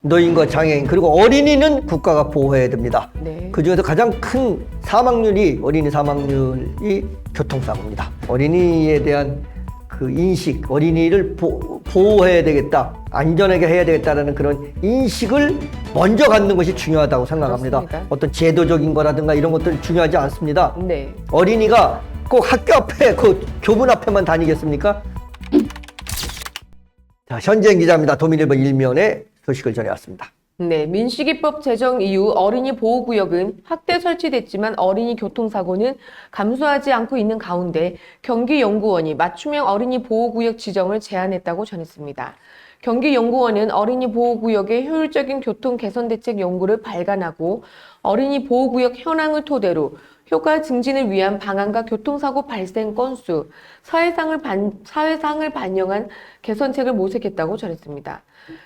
노인과 장애인 그리고 어린이는 국가가 보호해야 됩니다. 네. 그중에서 가장 큰 사망률이 어린이 사망률이 교통사고입니다. 어린이에 대한 그 인식, 어린이를 보호해야 되겠다, 안전하게 해야 되겠다라는 그런 인식을 먼저 갖는 것이 중요하다고 생각합니다. 그렇습니다. 어떤 제도적인 거라든가 이런 것들 중요하지 않습니다. 네. 어린이가 꼭 학교 앞에, 그 교문 앞에만 다니겠습니까? 자, 현재인 기자입니다. 도민일보 일면의 소식을 전해왔습니다. 네, 민식이법 제정 이후 어린이 보호구역은 확대 설치됐지만 어린이 교통사고는 감소하지 않고 있는 가운데 경기연구원이 맞춤형 어린이 보호구역 지정을 제안했다고 전했습니다. 경기연구원은 어린이 보호구역의 효율적인 교통 개선 대책 연구를 발간하고 어린이 보호구역 현황을 토대로 효과 증진을 위한 방안과 교통사고 발생 건수, 사회상을 반영한 개선책을 모색했다고 전했습니다.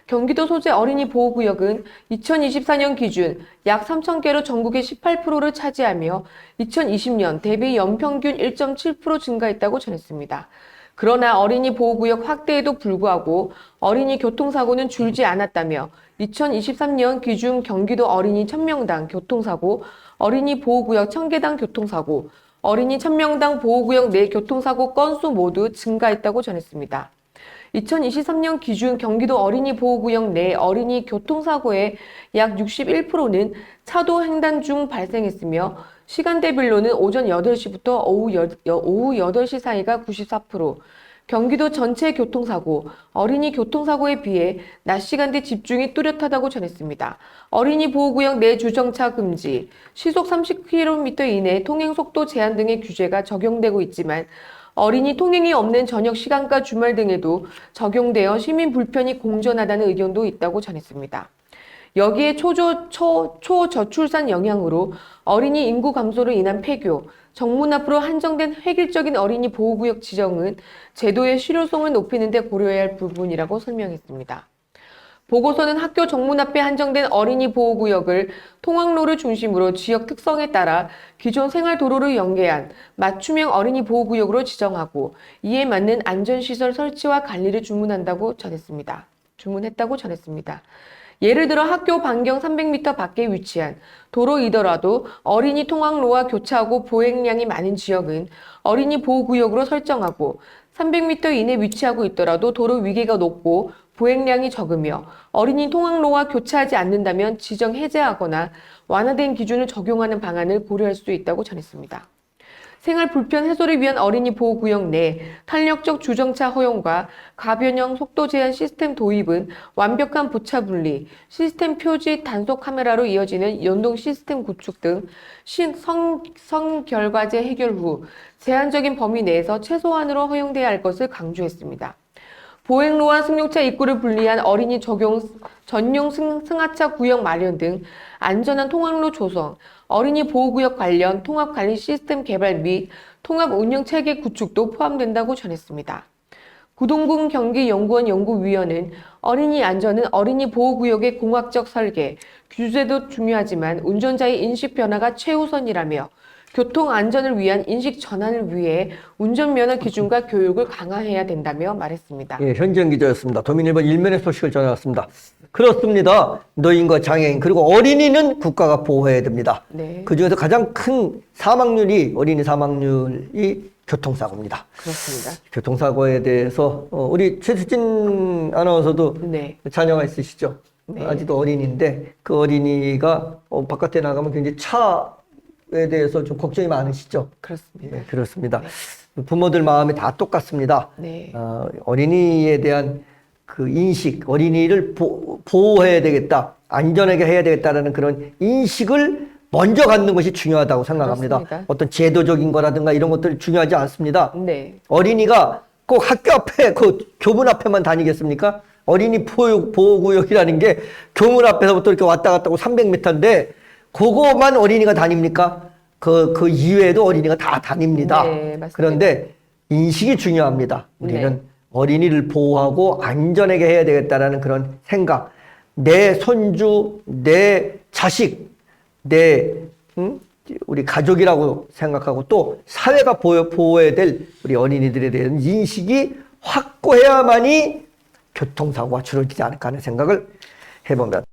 경기도 소재 어린이 보호구역은 2024년 기준 약 3,000개로 전국의 18%를 차지하며 2020년 대비 연평균 1.7% 증가했다고 전했습니다. 그러나 어린이 보호구역 확대에도 불구하고 어린이 교통사고는 줄지 않았다며 2023년 기준 경기도 어린이 1000명당 교통사고, 어린이 보호구역 1000개당 교통사고, 어린이 1000명당 보호구역 내 교통사고 건수 모두 증가했다고 전했습니다. 2023년 기준 경기도 어린이 보호구역 내 어린이 교통사고의 약 61%는 차도 횡단 중 발생했으며 시간대별로는 오전 8시부터 오후 8시 사이가 94%, 경기도 전체 교통사고, 어린이 교통사고에 비해 낮 시간대 집중이 뚜렷하다고 전했습니다. 어린이 보호구역 내 주정차 금지, 시속 30km 이내 통행속도 제한 등의 규제가 적용되고 있지만 어린이 통행이 없는 저녁 시간과 주말 등에도 적용되어 시민 불편이 공존하다는 의견도 있다고 전했습니다. 여기에 초저출산 영향으로 어린이 인구 감소로 인한 폐교, 정문 앞으로 한정된 획일적인 어린이 보호구역 지정은 제도의 실효성을 높이는 데 고려해야 할 부분이라고 설명했습니다. 보고서는 학교 정문 앞에 한정된 어린이 보호구역을 통학로를 중심으로 지역 특성에 따라 기존 생활도로를 연계한 맞춤형 어린이 보호구역으로 지정하고 이에 맞는 안전시설 설치와 관리를 주문했다고 전했습니다. 예를 들어 학교 반경 300m 밖에 위치한 도로이더라도 어린이 통학로와 교차하고 보행량이 많은 지역은 어린이 보호구역으로 설정하고 300m 이내 위치하고 있더라도 도로 위계가 높고 보행량이 적으며 어린이 통학로와 교차하지 않는다면 지정 해제하거나 완화된 기준을 적용하는 방안을 고려할 수 있다고 전했습니다. 생활 불편 해소를 위한 어린이 보호구역 내 탄력적 주정차 허용과 가변형 속도 제한 시스템 도입은 완벽한 보차 분리, 시스템 표지 단속 카메라로 이어지는 연동 시스템 구축 등 성결과제 해결 후 제한적인 범위 내에서 최소한으로 허용돼야 할 것을 강조했습니다. 보행로와 승용차 입구를 분리한 어린이 전용 승하차 구역 마련 등 안전한 통학로 조성, 어린이 보호구역 관련 통합관리 시스템 개발 및 통합 운영 체계 구축도 포함된다고 전했습니다. 구동군 경기연구원 연구위원은 어린이 안전은 어린이 보호구역의 공학적 설계, 규제도 중요하지만 운전자의 인식 변화가 최우선이라며 교통 안전을 위한 인식 전환을 위해 운전면허 기준과 교육을 강화해야 된다며 말했습니다. 예, 현지연 기자였습니다. 도민일보 일면의 소식을 전해왔습니다. 그렇습니다. 노인과 장애인 그리고 어린이는 국가가 보호해야 됩니다. 네. 그중에서 가장 큰 사망률이 어린이 사망률이 교통사고입니다. 그렇습니다. 교통사고에 대해서 우리 최수진 아나운서도 네. 자녀가 있으시죠? 네. 아직도 어린이인데 그 어린이가 바깥에 나가면 굉장히 차에 대해서 좀 걱정이 많으시죠? 그렇습니다. 네, 그렇습니다. 부모들 마음이 다 똑같습니다. 네. 어린이에 대한 그 인식, 어린이를 보호해야 되겠다, 안전하게 해야 되겠다라는 그런 인식을 먼저 갖는 것이 중요하다고 생각합니다. 그렇습니다. 어떤 제도적인 거라든가 이런 것들 중요하지 않습니다. 네. 어린이가 꼭 학교 앞에, 그 교문 앞에만 다니겠습니까? 어린이 보호구역이라는 게 교문 앞에서부터 이렇게 왔다 갔다 하고 300m인데 그거만 어린이가 다닙니까? 그 이외에도 어린이가 다 다닙니다. 네, 맞습니다. 그런데 인식이 중요합니다. 우리는 네. 어린이를 보호하고 안전하게 해야 되겠다라는 그런 생각. 내 손주, 내 자식, 우리 가족이라고 생각하고 또 사회가 보호해야 될 우리 어린이들에 대한 인식이 확고해야만이 교통사고가 줄어들지 않을까 하는 생각을 해보면